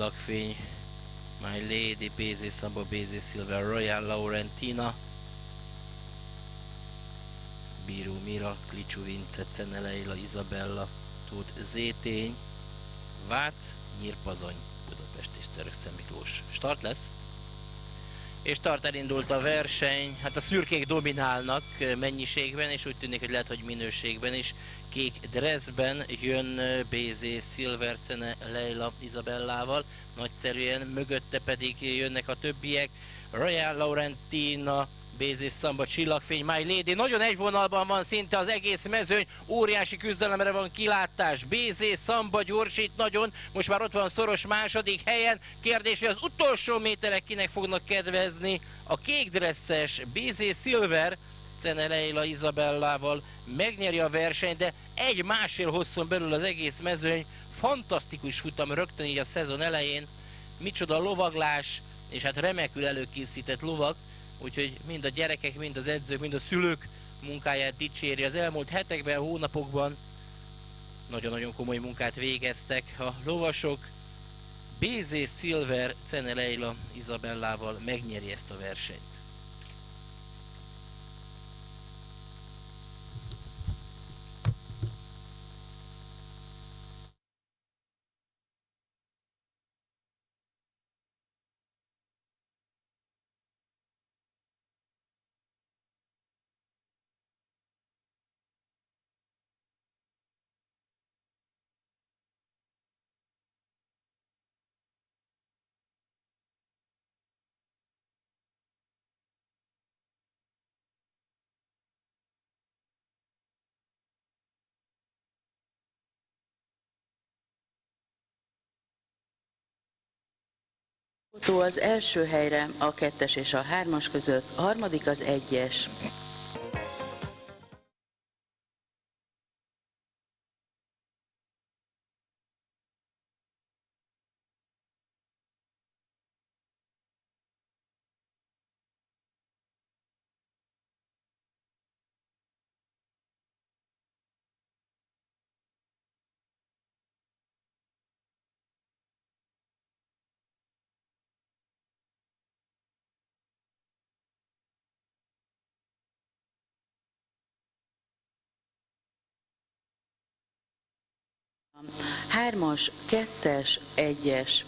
Lakfény, My Lady, BZ Samba, BZ Silver, Royal Laurentina, Bíró Mira, Klicsú Vince, Cene Leila, Izabella, Tóth Zétény, Vác, Nyírpazony, Budapest és Czerösszent Miklós. Start lesz. És start, elindult a verseny, hát a szürkék dominálnak mennyiségben, és úgy tűnik, hogy lehet, hogy minőségben is. Kék dressben jön BZ Silver, Cene Leila Izabellával, nagyszerűen, mögötte pedig jönnek a többiek. Royal Laurentina, BZ Samba, Csillagfény, My Lady, nagyon egy vonalban van szinte az egész mezőny, óriási küzdelemre van kilátás. BZ Samba gyorsít nagyon, most már ott van szoros második helyen. Kérdés, hogy az utolsó méterek kinek fognak kedvezni. A kék dresszes BZ Silver, Cene Leila Izabellával megnyeri a versenyt, de egy másfél hosszon belül az egész mezőny. Fantasztikus futam rögtön így a szezon elején. Micsoda lovaglás, és hát remekül előkészített lovak. Úgyhogy mind a gyerekek, mind az edzők, mind a szülők munkáját dicséri. Az elmúlt hetekben, hónapokban nagyon-nagyon komoly munkát végeztek a lovasok. BZ Silver, Cene Leila Izabellával megnyeri ezt a versenyt. Autó az első helyre, a 2-es és a 3-as között, a harmadik az 1-es. Hármas, 2-es, 1-es.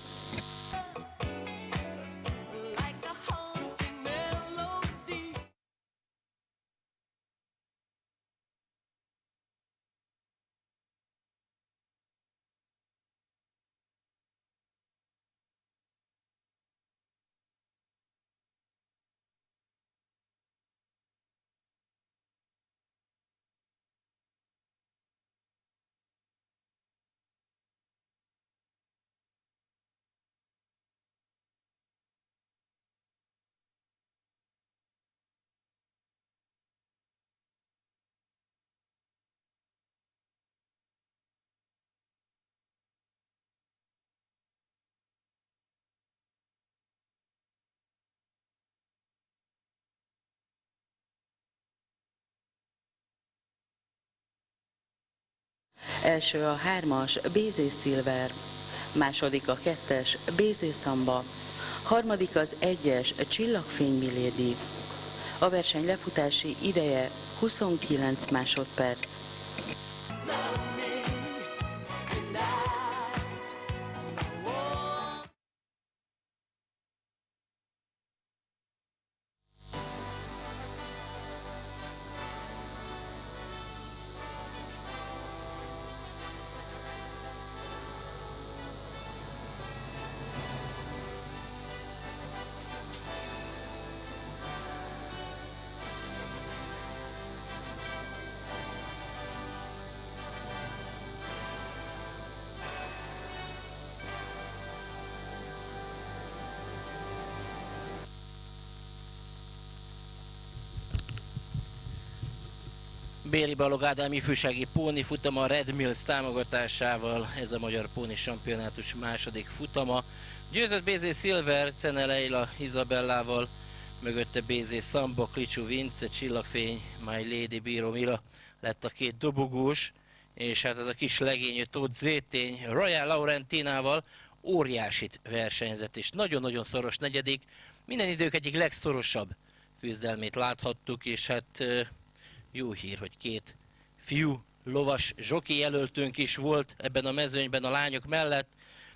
Első a 3-as, BZ Silver, második a 2-es, BZ Samba, harmadik az 1-es, Csillagfény Milady. A verseny lefutási ideje 29 másodperc. Béli Balog Ádám ifjúsági póni futama a Red Mills támogatásával, ez a Magyar Póni Championátus második futama. Győzött BZ Silver, Cene Leila Izabellával, mögötte BZ Samba, Klicsú Vince, Csillagfény, My Lady, Bíró Mira lett a két dobogós, és hát ez a kis legény Tóth Zétény Royal Laurentinával óriásit versenyzett, és nagyon-nagyon szoros negyedik. Minden idők egyik legszorosabb küzdelmét láthattuk, és hát jó hír, hogy két fiú lovas zsoki jelöltünk is volt ebben a mezőnyben a lányok mellett.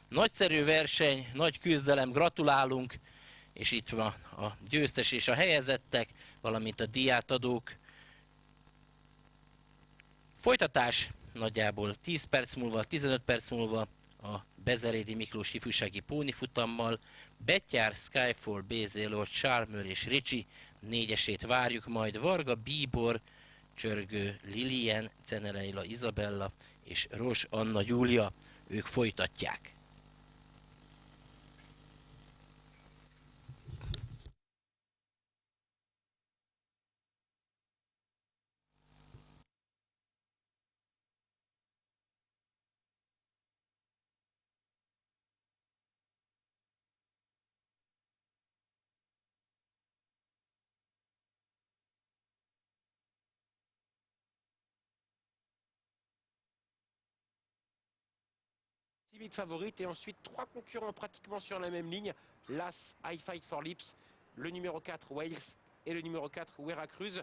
Nagyszerű verseny, nagy küzdelem, gratulálunk, és itt van a győztes és a helyezettek, valamint a díjátadók. Folytatás nagyjából 10 perc múlva, 15 perc múlva a Bezerédi Miklós ifjúsági pónifutammal. Betyár, Skyfall, BZ Lord, Charmer és Ricsi négyesét várjuk, majd Varga, Bíbor, Csörgő, Lilien, Ceneleila, Izabella és Ros Anna Júlia. Ők folytatják. Timide favorite et ensuite trois concurrents pratiquement sur la même ligne. L'As, I Fight for Lips, le numéro 4 Wales et le numéro 4 Veracruz.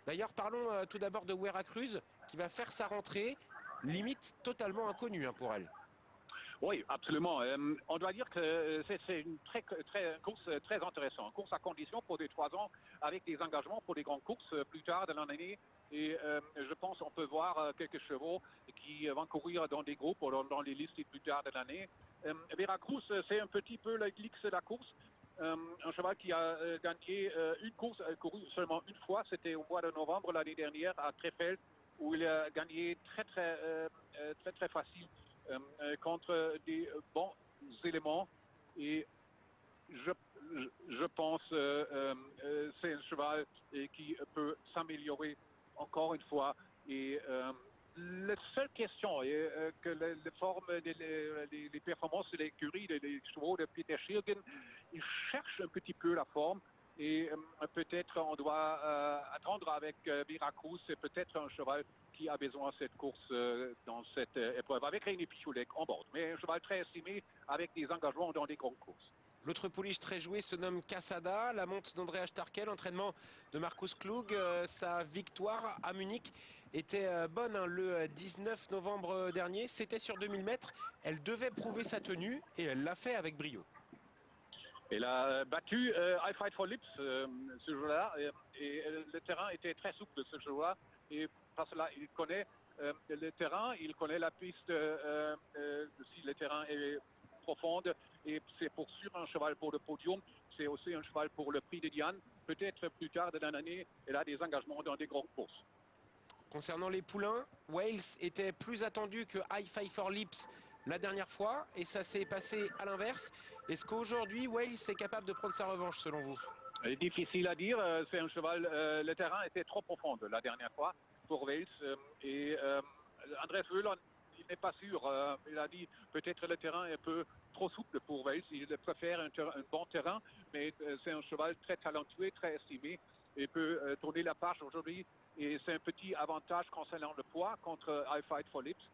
D'ailleurs, parlons tout d'abord de Veracruz qui va faire sa rentrée, limite totalement inconnue pour elle. Oui, absolument. On doit dire que c'est une course très intéressante. Course à condition pour des 3 ans avec des engagements pour des grandes courses plus tard dans l'année. Et je pense qu'on peut voir quelques chevaux qui vont courir dans des groupes ou dans les listes plus tard de l'année. Veracruz, c'est un petit peu l'X de la course. Un cheval qui a gagné une course, couru seulement une fois, c'était au mois de novembre l'année dernière à Krefeld, où il a gagné très facile contre des bons éléments. Et je pense c'est un cheval qui peut s'améliorer encore une fois. Et la seule question est que les formes, les performances de l'écurie, des chevaux de Peter Schilgen, ils cherchent un petit peu la forme. Et peut-être on doit attendre avec Veracruz, c'est peut-être un cheval qui a besoin de cette course dans cette épreuve, avec René Pichoulek en bord. Mais un cheval très estimé avec des engagements dans des grandes courses. L'autre pouliche très joué se nomme Casada, la monte d'Andrea Starkel, entraînement de Markus Klug. Sa victoire à Munich était bonne le 19 novembre dernier. C'était sur 2000 mètres. Elle devait prouver sa tenue et elle l'a fait avec brio. Elle a battu I Fight for Lips ce jour-là et le terrain était très souple ce jour-là. Et par cela, il connaît le terrain, il connaît la piste si le terrain est profonde. Et c'est pour sûr un cheval pour le podium. C'est aussi un cheval pour le prix de Diane. Peut-être plus tard de l'année, elle a des engagements dans des grandes courses. Concernant les poulains, Wales était plus attendu que I Fight for Lips la dernière fois et ça s'est passé à l'inverse. Est-ce qu'aujourd'hui Wales est capable de prendre sa revanche selon vous? Difficile à dire, c'est un cheval, le terrain était trop profond la dernière fois pour Wales et Andrés Wöhler, il n'est pas sûr, il a dit peut-être le terrain est un peu trop souple pour Wales, il préfère un bon terrain, mais c'est un cheval très talentueux, très estimé, il peut tourner la page aujourd'hui et c'est un petit avantage concernant le poids contre I Fight for Lips.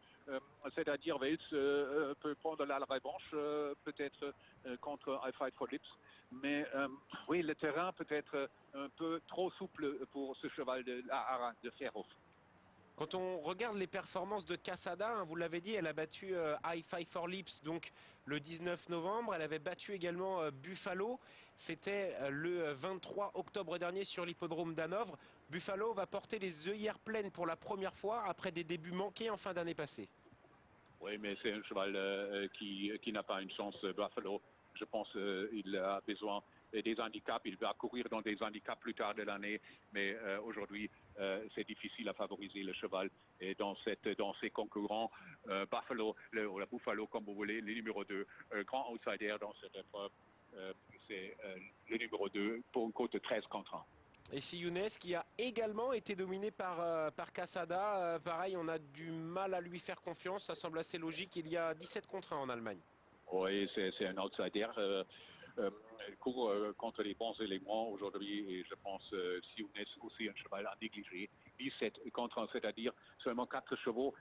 C'est-à-dire Wales peut prendre la revanche peut-être contre I Fight for Lips. Mais oui, le terrain peut être un peu trop souple pour ce cheval de Ferro. Quand on regarde les performances de Casada, vous l'avez dit, elle a battu I Fight for Lips donc le 19 novembre. Elle avait battu également Buffalo. C'était le 23 octobre dernier sur l'hippodrome d'Hanovre. Buffalo va porter les œillères pleines pour la première fois après des débuts manqués en fin d'année passée. Oui, mais c'est un cheval qui n'a pas une chance, Buffalo. Je pense qu'il a besoin des handicaps. Il va courir dans des handicaps plus tard de l'année. Mais aujourd'hui, c'est difficile à favoriser le cheval. Et dans ces concurrents, Buffalo, la Buffalo, comme vous voulez, le numéro 2, grand outsider dans cette épreuve, c'est le numéro 2 pour une cote de 13 contre 1. Et si Younes, qui a également été dominé par Casada, pareil, on a du mal à lui faire confiance. Ça semble assez logique. Il y a 17 contre 1 en Allemagne. Oui, c'est un outsider. Court contre les bons éléments aujourd'hui et je pense Younes aussi un cheval à négliger. 17 contre 1, c'est-à-dire seulement 4 chevaux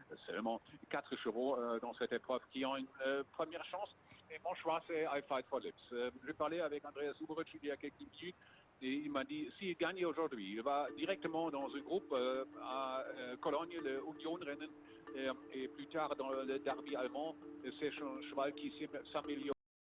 dans cette épreuve qui ont une première chance. et mon choix, c'est I Fight for Lips. J'ai parlé avec Andreas Uberic il y a quelques minutes et il m'a dit s'il gagne aujourd'hui, il va directement dans un groupe à Cologne, le Union Rennen, et plus tard dans le derby allemand. C'est un cheval qui s'améliore